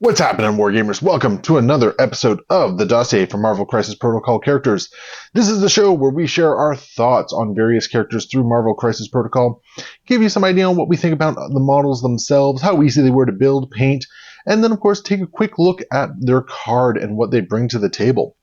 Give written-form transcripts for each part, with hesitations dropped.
What's happening, Wargamers? Welcome to another episode of the Dossier for Marvel Crisis Protocol characters. This is the show where we share our thoughts on various characters through Marvel Crisis Protocol, give you some idea on what we think about the models themselves, how easy they were to build, paint, and then of course take a quick look at their card and what they bring to the table.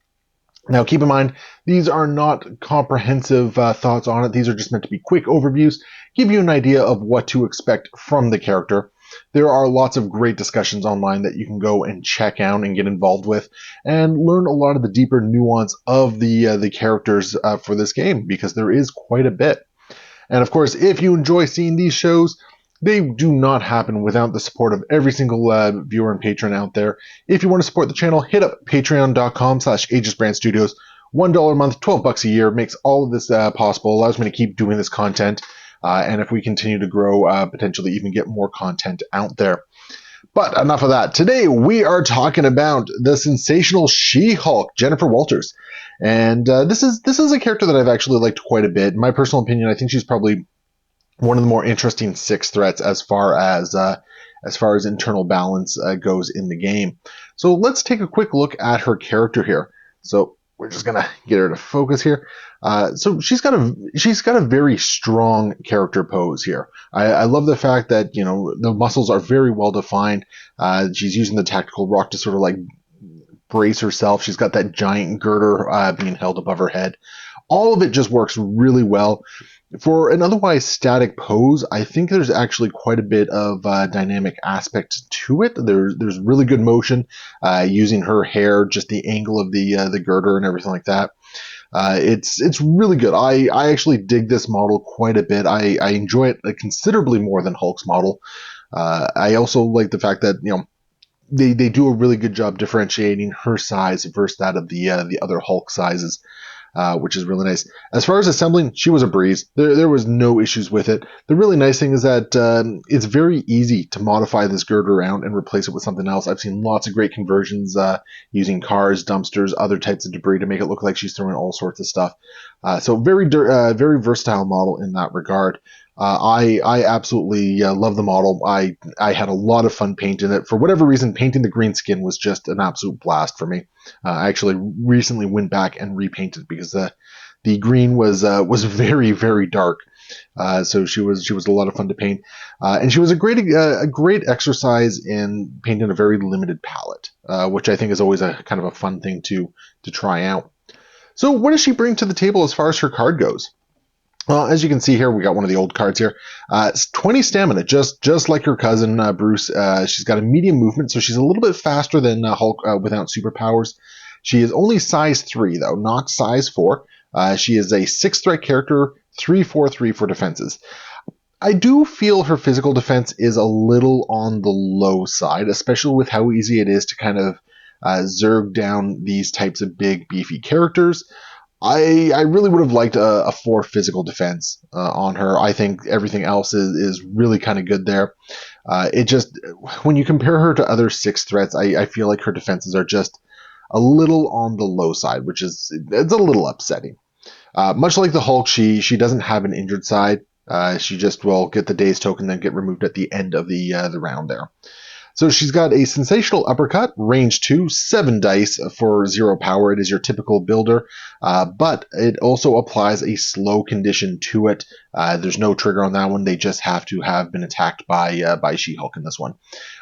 Now, keep in mind, these are not comprehensive thoughts on it. These are just meant to be quick overviews, give you an idea of what to expect from the character. There are lots of great discussions online that you can go and check out and get involved with and learn a lot of the deeper nuance of the characters for this game, because there is quite a bit. And of course, if you enjoy seeing these shows, they do not happen without the support of every single viewer and patron out there. If you want to support the channel, hit up patreon.com/AegisBrandStudios. $1 a month, $12 a year makes all of this possible, allows me to keep doing this content. And if we continue to grow, potentially even get more content out there. But enough of that. Today we are talking about the sensational She-Hulk, Jennifer Walters. And this is a character that I've actually liked quite a bit. In my personal opinion, I think she's probably one of the more interesting six threats as far as internal balance goes in the game. So let's take a quick look at her character here. So we're just gonna get her to focus here. So she's got a very strong character pose here. I love the fact that the muscles are very well defined. She's using the tactical rock to sort of like brace herself. She's got that giant girder being held above her head. All of it just works really well. For an otherwise static pose, I think there's actually quite a bit of dynamic aspect to it. There's really good motion using her hair, just the angle of the girder and everything like that. It's really good. I actually dig this model quite a bit. I enjoy it considerably more than Hulk's model. I also like the fact that they do a really good job differentiating her size versus that of the other Hulk sizes. Which is really nice. As far as assembling, she was a breeze. There was no issues with it. The really nice thing is that it's very easy to modify this girder around and replace it with something else. I've seen lots of great conversions using cars, dumpsters, other types of debris to make it look like she's throwing all sorts of stuff. So very versatile model in that regard. I absolutely love the model. I had a lot of fun painting it. For whatever reason, painting the green skin was just an absolute blast for me. I actually recently went back and repainted because the green was very, very dark. So she was a lot of fun to paint, and she was a great exercise in painting a very limited palette, which I think is always a kind of a fun thing to try out. So what does she bring to the table as far as her card goes? Well, as you can see here, we got one of the old cards here. It's 20 stamina, just like her cousin Bruce. She's got a medium movement, so she's a little bit faster than Hulk without superpowers. She is only size 3, though, not size 4. She is a 6-threat character, 3/4/3 for defenses. I do feel her physical defense is a little on the low side, especially with how easy it is to kind of zerg down these types of big, beefy characters. I really would have liked a 4 physical defense on her. I think everything else is really kind of good there. It just, when you compare her to other 6 threats, I feel like her defenses are just a little on the low side, it's a little upsetting. Much like the Hulk, she doesn't have an injured side. She just will get the dazed token, then get removed at the end of the round there. So she's got a sensational uppercut, range 2, 7 dice for 0 power. It is your typical builder, but it also applies a slow condition to it. There's no trigger on that one. They just have to have been attacked by She-Hulk in this one.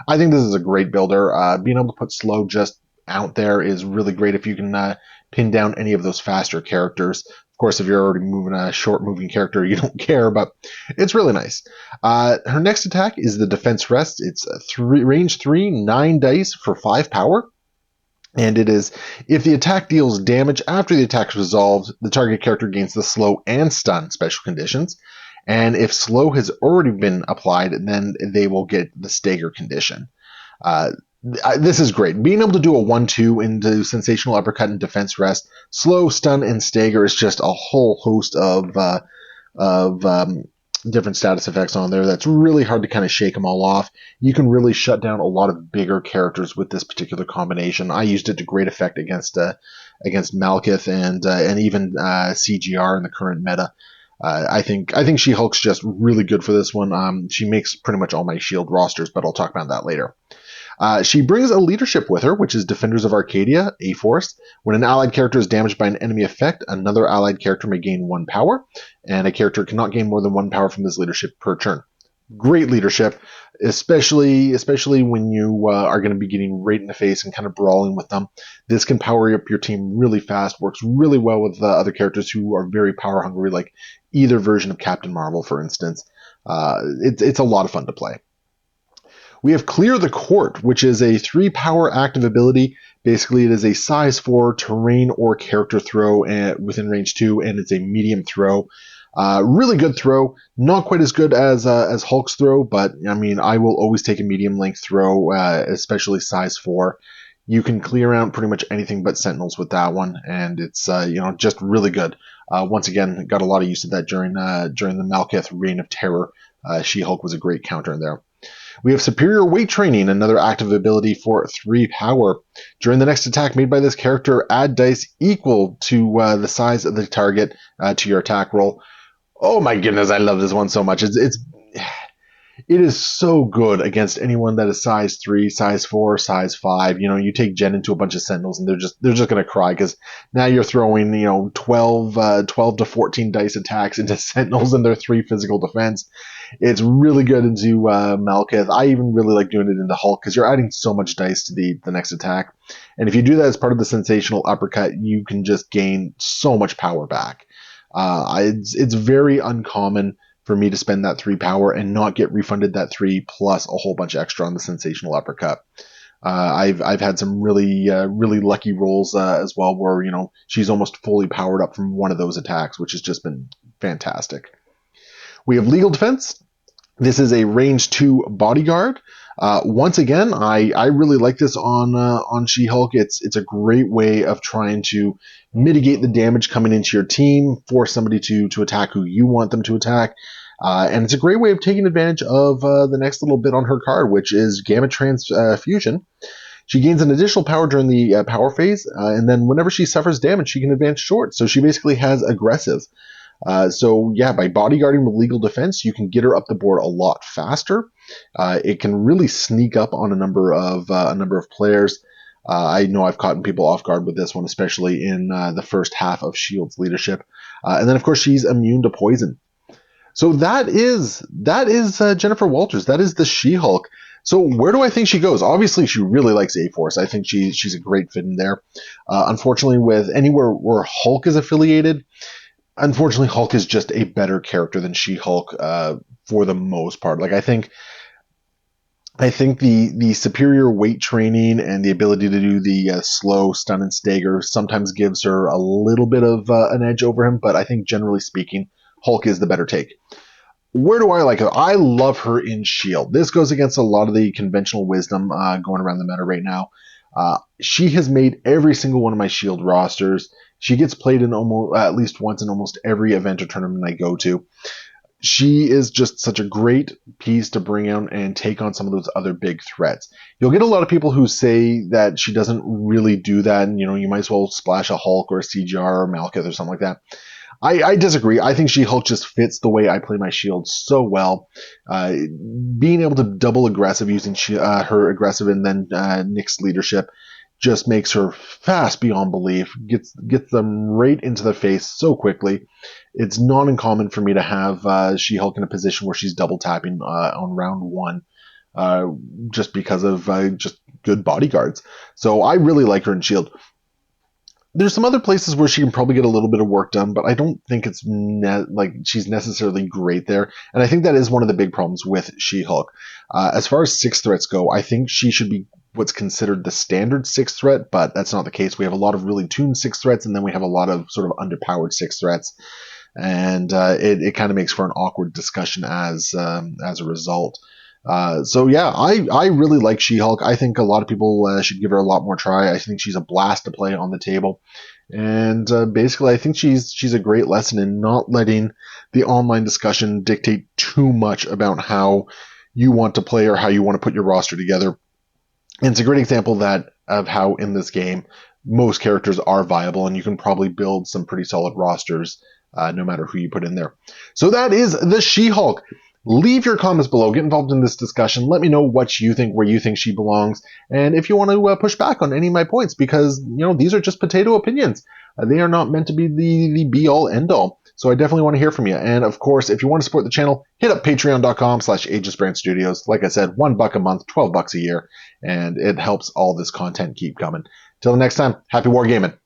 I think this is a great builder. Being able to put slow just out there is really great if you can pin down any of those faster characters. Of course, if you're already moving a short-moving character, you don't care, but it's really nice. Her next attack is the Defense Rest. It's range 3, 9 dice for 5 power. And it is, if the attack deals damage after the attack is resolved, the target character gains the slow and stun special conditions. And if slow has already been applied, then they will get the stagger condition. This is great. Being able to do a 1/2 into sensational uppercut and defense rest, slow, stun, and stagger is just a whole host of different status effects on there. That's really hard to kind of shake them all off. You can really shut down a lot of bigger characters with this particular combination. I used it to great effect against Malekith and even CGR in the current meta. I think She-Hulk's just really good for this one. She makes pretty much all my shield rosters, but I'll talk about that later. She brings a leadership with her, which is Defenders of Arcadia, A-Force. When an allied character is damaged by an enemy effect, another allied character may gain 1 power, and a character cannot gain more than 1 power from this leadership per turn. Great leadership, especially when you are going to be getting right in the face and kind of brawling with them. This can power up your team really fast, works really well with other characters who are very power hungry, like either version of Captain Marvel, for instance. It's a lot of fun to play. We have Clear the Court, which is a 3 power active ability. Basically, it is a size 4 terrain or character throw within range 2, and it's a medium throw. Really good throw. Not quite as good as Hulk's throw, but I mean, I will always take a medium length throw, especially size 4. You can clear out pretty much anything but Sentinels with that one, and it's just really good. Once again, got a lot of use of that during the Malekith Reign of Terror. She-Hulk was a great counter in there. We have Superior Weight Training, another active ability for 3 power. During the next attack made by this character, add dice equal to the size of the target to your attack roll. Oh my goodness, I love this one so much. It is so good against anyone that is size 3, size 4, size 5. You take Jen into a bunch of Sentinels and they're just going to cry because now you're throwing 12 to 14 dice attacks into Sentinels and their 3 physical defense. It's really good into Malekith. I even really like doing it into Hulk because you're adding so much dice to the next attack. And if you do that as part of the sensational uppercut, you can just gain so much power back. It's very uncommon for me to spend that 3 power and not get refunded that 3 plus a whole bunch extra on the sensational uppercut. I've had some really lucky rolls as well where she's almost fully powered up from one of those attacks, which has just been fantastic. We have Legal Defense. This is a range 2 bodyguard. Once again, I really like this on She-Hulk. It's a great way of trying to mitigate the damage coming into your team, force somebody to attack who you want them to attack. And it's a great way of taking advantage of the next little bit on her card, which is Gamma Transfusion. She gains an additional power during the power phase, and then whenever she suffers damage, she can advance short. So she basically has aggressive. So yeah, by bodyguarding with Legal Defense, you can get her up the board a lot faster. It can really sneak up on a number of players. I know I've caught people off guard with this one, especially in the first half of S.H.I.E.L.D.'s leadership. And then of course she's immune to poison. So that is Jennifer Walters. That is the She-Hulk. So where do I think she goes? Obviously, she really likes A-Force. I think she's a great fit in there. Unfortunately, with anywhere where Hulk is affiliated, unfortunately, Hulk is just a better character than She-Hulk for the most part. Like I think the superior weight training and the ability to do the slow stun and stagger sometimes gives her a little bit of an edge over him. But I think generally speaking, Hulk is the better take. Where do I like her? I love her in S.H.I.E.L.D. This goes against a lot of the conventional wisdom going around the meta right now. She has made every single one of my S.H.I.E.L.D. rosters. She gets played in at least once in almost every event or tournament I go to. She is just such a great piece to bring out and take on some of those other big threats. You'll get a lot of people who say that she doesn't really do that, and you might as well splash a Hulk or a CGR or Malekith or something like that. I disagree. I think She-Hulk just fits the way I play my S.H.I.E.L.D. so well. Being able to double aggressive using her aggressive and then Nick's leadership just makes her fast beyond belief, gets them right into the face so quickly. It's not uncommon for me to have She-Hulk in a position where she's double tapping on round 1 just because of just good bodyguards. So I really like her in S.H.I.E.L.D. There's some other places where she can probably get a little bit of work done, but I don't think it's like she's necessarily great there. And I think that is one of the big problems with She-Hulk. As far as 6 threats go, I think she should be what's considered the standard 6 threat, but that's not the case. We have a lot of really tuned 6 threats, and then we have a lot of sort of underpowered 6 threats. And it kind of makes for an awkward discussion as a result. So yeah, I really like She-Hulk. I think a lot of people should give her a lot more try. I think she's a blast to play on the table. And basically, I think she's a great lesson in not letting the online discussion dictate too much about how you want to play or how you want to put your roster together. And it's a great example of how in this game, most characters are viable, and you can probably build some pretty solid rosters no matter who you put in there. So that is the She-Hulk. Leave your comments below. Get involved in this discussion. Let me know what you think, where you think she belongs, and if you want to push back on any of my points, because these are just potato opinions. They are not meant to be the be-all, end-all. So I definitely want to hear from you. And of course, if you want to support the channel, hit up patreon.com/AegisBrandStudios. Like I said, $1 a month, $12 a year, and it helps all this content keep coming. Till the next time, happy wargaming.